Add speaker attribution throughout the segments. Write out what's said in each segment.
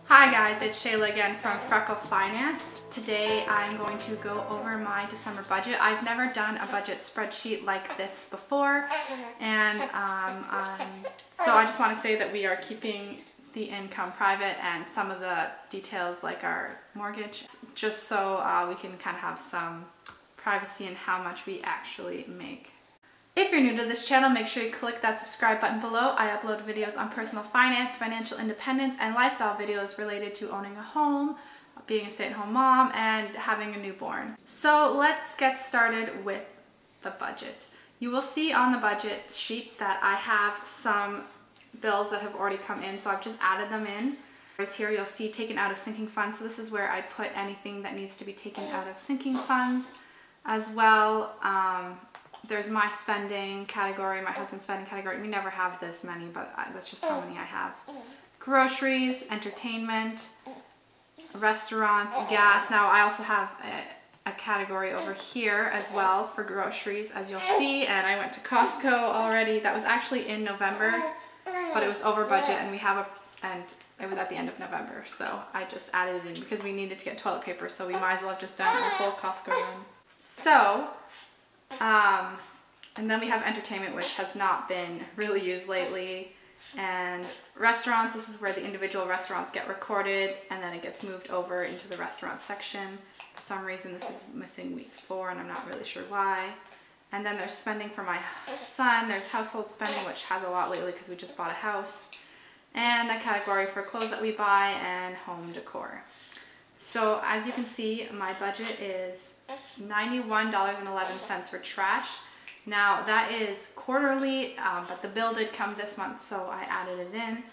Speaker 1: Hi guys, it's Shayla again from Freckle Finance. Today I'm going to go over my December budget. I've never done a budget spreadsheet like this before, and so I just want to say that we are keeping the income private and some of the details like our mortgage, just so we can kind of have some privacy in how much we actually make. If you're new to this channel, make sure you click that subscribe button below. I upload videos on personal finance, financial independence, and lifestyle videos related to owning a home, being a stay-at-home mom, and having a newborn. So let's get started with the budget. You will see on the budget sheet that I have some bills that have already come in, so I've just added them in. Here you'll see taken out of sinking funds, so this is where I put anything that needs to be taken out of sinking funds. As well, there's my spending category, my husband's spending category. We never have this many, but that's just how many I have. Groceries, entertainment, restaurants, gas. Now I also have a category over here as well for groceries, as you'll see, and I went to Costco already. That was actually in November, but it was over budget, and and it was at the end of November, so I just added it in because we needed to get toilet paper, so we might as well have just done a full Costco run. So, and then we have entertainment, which has not been really used lately, and restaurants. This is where the individual restaurants get recorded, and then it gets moved over into the restaurant section. For some reason this is missing week 4, and I'm not really sure why. And then there's spending for my son. There's household spending, which has a lot lately because we just bought a house, and a category for clothes that we buy and home decor. So as you can see, my budget is $91.11 for trash. Now that is quarterly, but the bill did come this month, so I added it in.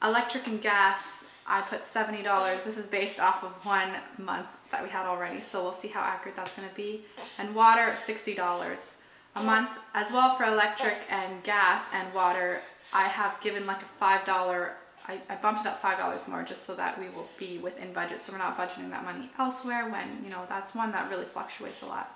Speaker 1: Electric and gas, I put $70. This is based off of 1 month that we had already, so we'll see how accurate that's going to be. And water, $60 a month. As well for electric and gas and water, I have given like a $5, I bumped it up $5 more just so that we will be within budget, so we're not budgeting that money elsewhere when, you know, that's one that really fluctuates a lot.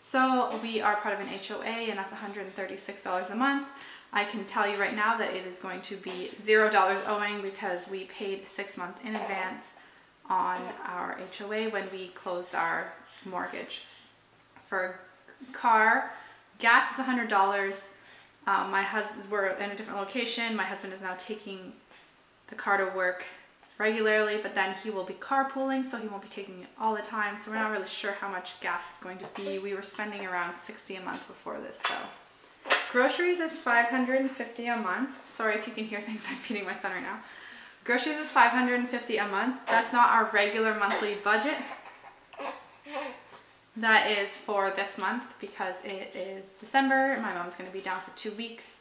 Speaker 1: So we are part of an HOA, and that's $136 a month. I can tell you right now that it is going to be $0 owing because we paid 6 months in advance on our HOA when we closed our mortgage. For car, gas is $100. We're in a different location. My husband is now taking the car to work regularly, but then he will be carpooling, so he won't be taking it all the time, so we're not really sure how much gas is going to be. We were spending around $60 a month before this though. Groceries is $550 a month. Sorry if you can hear things, I'm feeding my son right now. Groceries is $550 a month. That's not our regular monthly budget. That is for this month because it is December. My mom's going to be down for 2 weeks.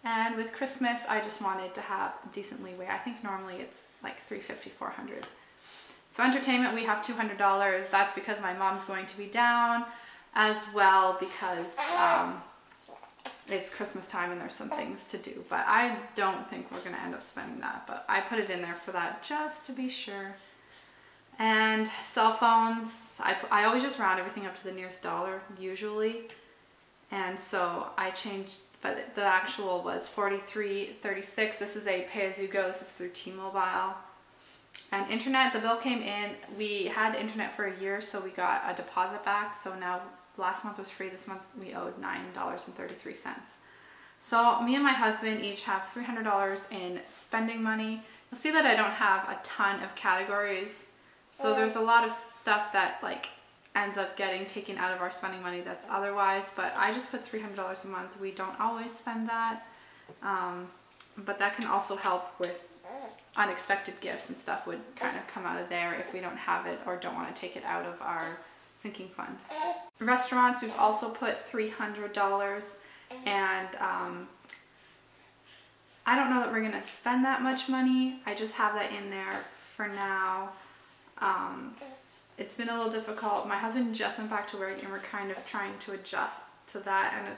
Speaker 1: And with Christmas, I just wanted to have decent leeway. I think normally it's like $350, $400. So entertainment, we have $200. That's because my mom's going to be down, as well because it's Christmas time and there's some things to do. But I don't think we're going to end up spending that. But I put it in there for that just to be sure. And cell phones, I always just round everything up to the nearest dollar, usually. And so I changed, but the actual was $43.36. This is a pay-as-you-go. This is through T-Mobile. And internet, the bill came in. We had internet for a year, so we got a deposit back. So now last month was free. This month we owed $9.33. So me and my husband each have $300 in spending money. You'll see that I don't have a ton of categories. So there's a lot of stuff that like ends up getting taken out of our spending money that's otherwise, but I just put $300 a month. We don't always spend that, but that can also help with unexpected gifts and stuff would kind of come out of there if we don't have it or don't want to take it out of our sinking fund. Restaurants, we've also put $300, and I don't know that we're gonna spend that much money. I just have that in there for now. It's been a little difficult. My husband just went back to work, and we're kind of trying to adjust to that, and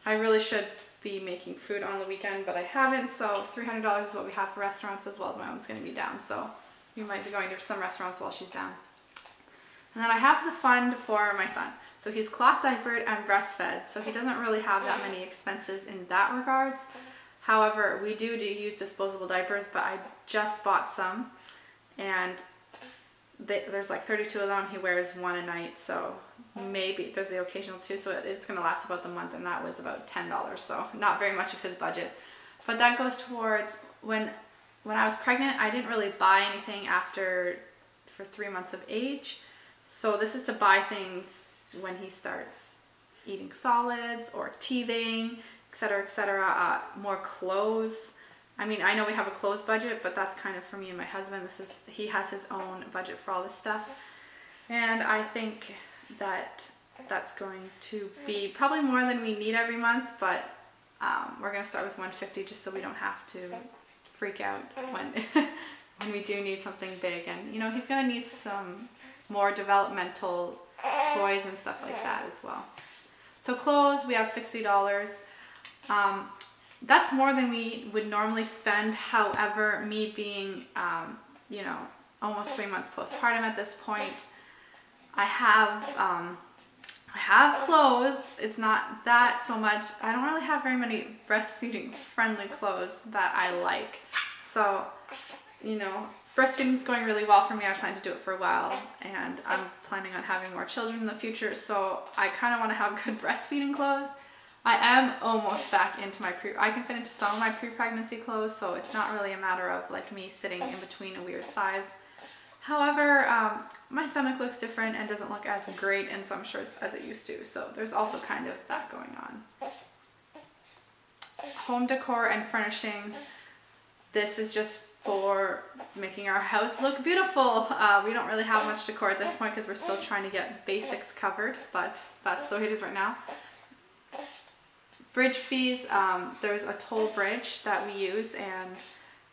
Speaker 1: I really should be making food on the weekend, but I haven't, so $300 is what we have for restaurants, as well as my mom's going to be down, so we might be going to some restaurants while she's down. And then I have the fund for my son. So he's cloth diapered and breastfed, so he doesn't really have that many expenses in that regards. However, we do use disposable diapers, but I just bought some. and there's like 32 of them. He wears one a night, so maybe there's the occasional two, so it's going to last about the month, and that was about $10, so not very much of his budget. But that goes towards when I was pregnant, I didn't really buy anything for 3 months of age. So this is to buy things when he starts eating solids or teething, etc., more clothes. I mean, I know we have a clothes budget, but that's kind of for me and my husband. He has his own budget for all this stuff. And I think that that's going to be probably more than we need every month, but we're going to start with $150 just so we don't have to freak out when we do need something big. And, you know, he's going to need some more developmental toys and stuff like that as well. So clothes, we have $60. That's more than we would normally spend. However, me being, you know, almost 3 months postpartum at this point, I have clothes. It's not that so much. I don't really have very many breastfeeding friendly clothes that I like. So, you know, breastfeeding is going really well for me. I plan to do it for a while, and I'm planning on having more children in the future. So I kind of want to have good breastfeeding clothes. I am almost back into I can fit into some of my pre-pregnancy clothes, so it's not really a matter of like me sitting in between a weird size. However, my stomach looks different and doesn't look as great in some shirts as it used to, so there's also kind of that going on. Home decor and furnishings. This is just for making our house look beautiful. We don't really have much decor at this point because we're still trying to get basics covered, but that's the way it is right now. Bridge fees, there's a toll bridge that we use, and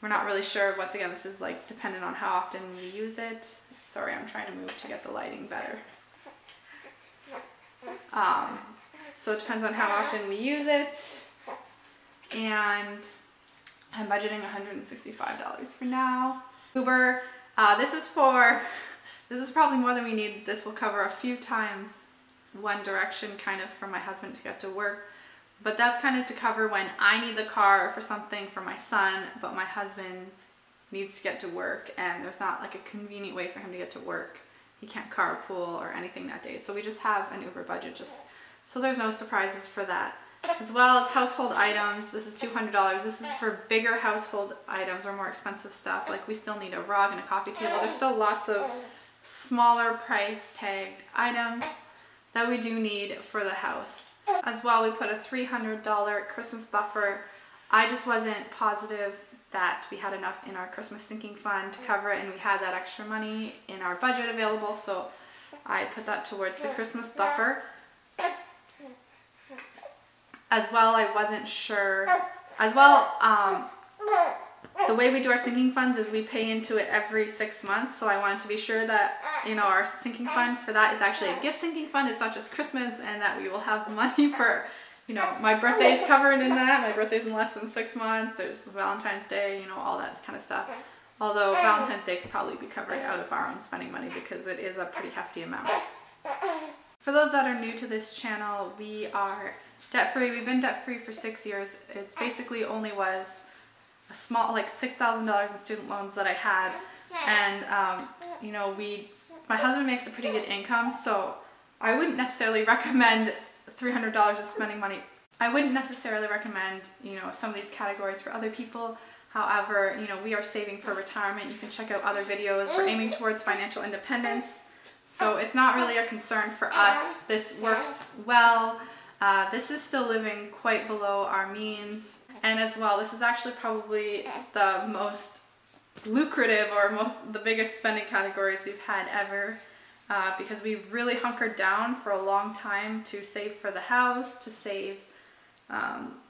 Speaker 1: we're not really sure. Once again, this is like dependent on how often we use it. Sorry, I'm trying to move to get the lighting better. So it depends on how often we use it, and I'm budgeting $165 for now. Uber, this is probably more than we need. This will cover a few times one direction kind of for my husband to get to work. But that's kind of to cover when I need the car for something for my son, but my husband needs to get to work and there's not like a convenient way for him to get to work. He can't carpool or anything that day. So we just have an Uber budget just so there's no surprises for that. As well as household items, this is $200. This is for bigger household items or more expensive stuff. Like we still need a rug and a coffee table. There's still lots of smaller price tagged items that we do need for the house. As well, we put a $300 Christmas buffer. I just wasn't positive that we had enough in our Christmas sinking fund to cover it, and we had that extra money in our budget available, so I put that towards the Christmas buffer. As well, I wasn't sure. As well, the way we do our sinking funds is we pay into it every 6 months, so I wanted to be sure that, you know, our sinking fund for that is actually a gift sinking fund. It's not just Christmas, and that we will have money for, you know, my birthday is covered in that. My birthday's in less than 6 months. There's Valentine's Day, you know, all that kind of stuff. Although Valentine's Day could probably be covered out of our own spending money because it is a pretty hefty amount. For those that are new to this channel, we are debt-free. We've been debt-free for 6 years. It's basically only was a small, like $6,000 in student loans that I had, and you know, my husband makes a pretty good income, so I wouldn't necessarily recommend $300 of spending money. I wouldn't necessarily recommend, you know, some of these categories for other people. However, you know, we are saving for retirement. You can check out other videos. We're aiming towards financial independence, so it's not really a concern for us. This works well. This is still living quite below our means. And as well, this is actually probably the most lucrative or the biggest spending categories we've had ever, because we really hunkered down for a long time to save for the house, to save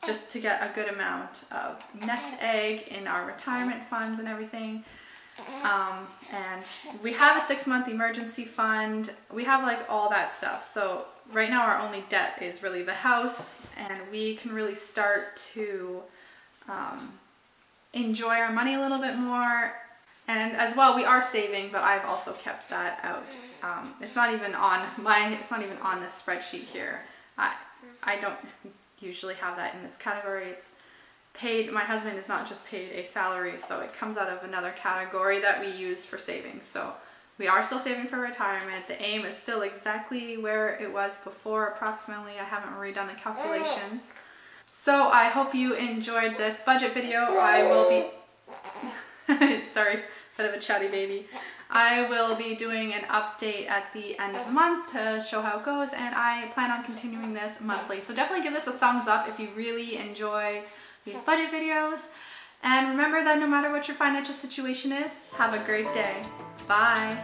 Speaker 1: just to get a good amount of nest egg in our retirement funds and everything. And we have a 6-month emergency fund. We have like all that stuff. So right now our only debt is really the house, and we can really start to enjoy our money a little bit more. And as well, we are saving, but I've also kept that out. It's not even on this spreadsheet here. I don't usually have that in this category. paid, my husband is not just paid a salary, so it comes out of another category that we use for savings. So we are still saving for retirement. The aim is still exactly where it was before, approximately. I haven't redone the calculations. So I hope you enjoyed this budget video. I will be, sorry, bit of a chatty baby. I will be doing an update at the end of the month to show how it goes, and I plan on continuing this monthly. So definitely give this a thumbs up if you really enjoy these budget videos. And remember that no matter what your financial situation is, have a great day. Bye.